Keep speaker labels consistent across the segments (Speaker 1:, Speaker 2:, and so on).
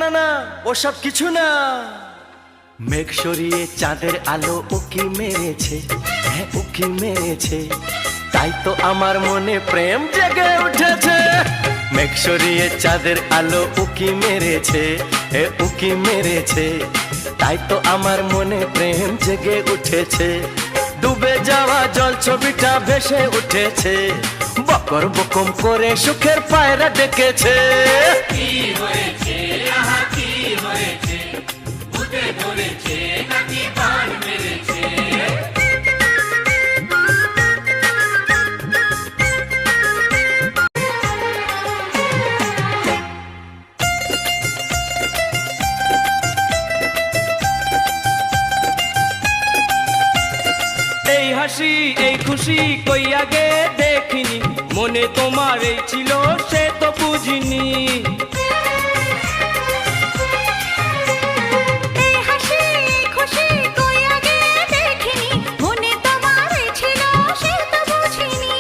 Speaker 1: না না ওসব কিছু না। মেঘ সরিয়ে চাঁদের আলো উকি মেরেছে, হ্যাঁ উকি মেরেছে, তাই তো আমার মনে প্রেম জেগে উঠেছে। মেঘ সরিয়ে চাঁদের আলো উকি মেরেছে, হে উকি মেরেছে, তাই তো আমার মনে প্রেম জেগে উঠেছে। ডুবে যাওয়া জল ছবিটা ভেসে উঠেছে, বকর বকম করে সুখের পায়রা ডেকেছে।
Speaker 2: কি হয়েছে আহা কি হয়েছে, ভূতে ধরেছে নাকি বান মেরেছে?
Speaker 3: এই হাসি এই খুশি কই আগে দেখিনি, মনে তোমার এই ছিল সে তো বুঝিনি।
Speaker 4: এই হাসি এই খুশি কই আগে দেখিনি, মনে তোমার এই ছিল সে তো বুঝিনি।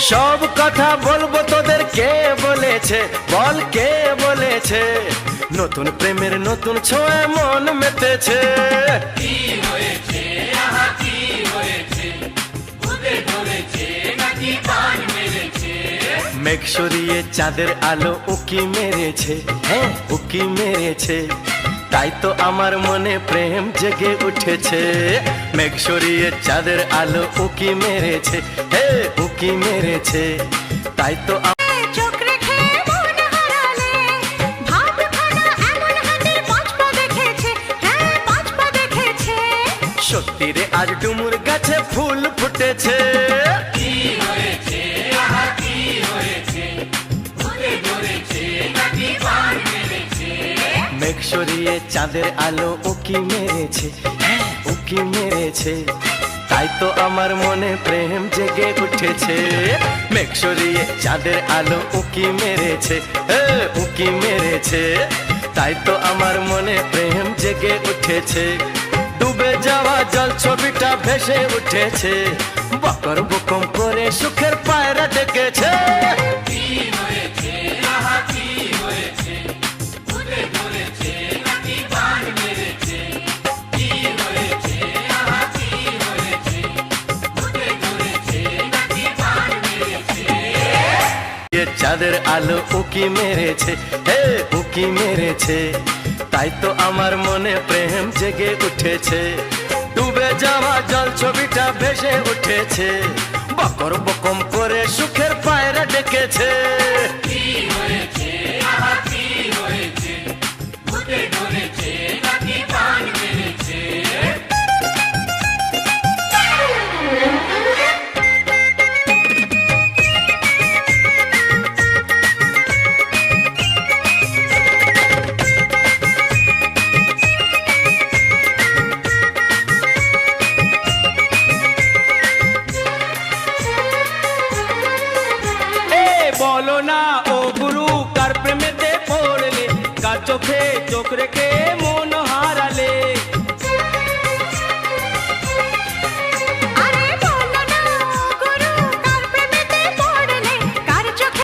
Speaker 1: সব কথা বলবো তোদের, কে বলেছে বল কে বলেছে, নতুন প্রেমের নতুন ছোঁয়ায় মন মেতেছে।
Speaker 2: কি হয়েছে আহা কি হয়েছে, ভূতে ধরেছে নাকি বান মেরেছে?
Speaker 1: মেঘ সরিয়ে চাঁদের আলো উকি মেরেছে, হ্যাঁ উকি মেরেছে, তাই তো আমার মনে প্রেম জেগে উঠেছে। মেঘ সরিয়ে চাঁদের আলো উকি মেরেছে, হে উকি মেরেছে, তাই তো
Speaker 4: চোখ রেখে মন হারালে, ভাবখানা এমন হাতের পাঁচ পা দেখেছে, হ্যাঁ পাঁচ পা দেখেছে।
Speaker 1: সত্যি রে আজ ডুমুর গাছে ফুল ফুটেছে।
Speaker 2: কি হয়েছে আহা কি হয়েছে, ভূতে ধরেছে নাকি বান মেরেছে?
Speaker 1: মেঘ সরিয়ে চাঁদের আলো উকি মেরেছে, হ্যাঁ উকি মেরেছে, তাই তো আমার মনে প্রেম জেগে উঠেছে। মেঘ সরিয়ে চাঁদের আলো উকি মেরেছে, উকি মেরেছে, তাই তো আমার মনে প্রেম জেগে উঠেছে। ডুবে যাওয়া জল ছবিটা ভেসে উঠেছে, বকর বকম করে সুখের পায়রা ডেকেছে।
Speaker 2: কি হয়েছে আহা কি হয়েছে, ভূতে ধরেছে নাকি বান মেরেছে? কি হয়েছে আহা কি হয়েছে, ভূতে ধরেছে নাকি বান মেরেছে?
Speaker 1: চাঁদের আলো উকি মেরেছে, হে উকি মেরেছে, তাই তো আমার মনে প্রেম জেগে উঠেছে। ডুবে যাওয়া জল ছবিটা ভেসে উঠেছে, বকর বকম করে সুখের পায়রা ডেকেছে।
Speaker 2: কি হয়েছে আহা কি হয়েছে, ভূতে ধরেছে নাকি বান মেরেছে?
Speaker 3: বলো না ও গুরু কার প্রেমেতে পড়লে, কার চোখে চোখ রেখে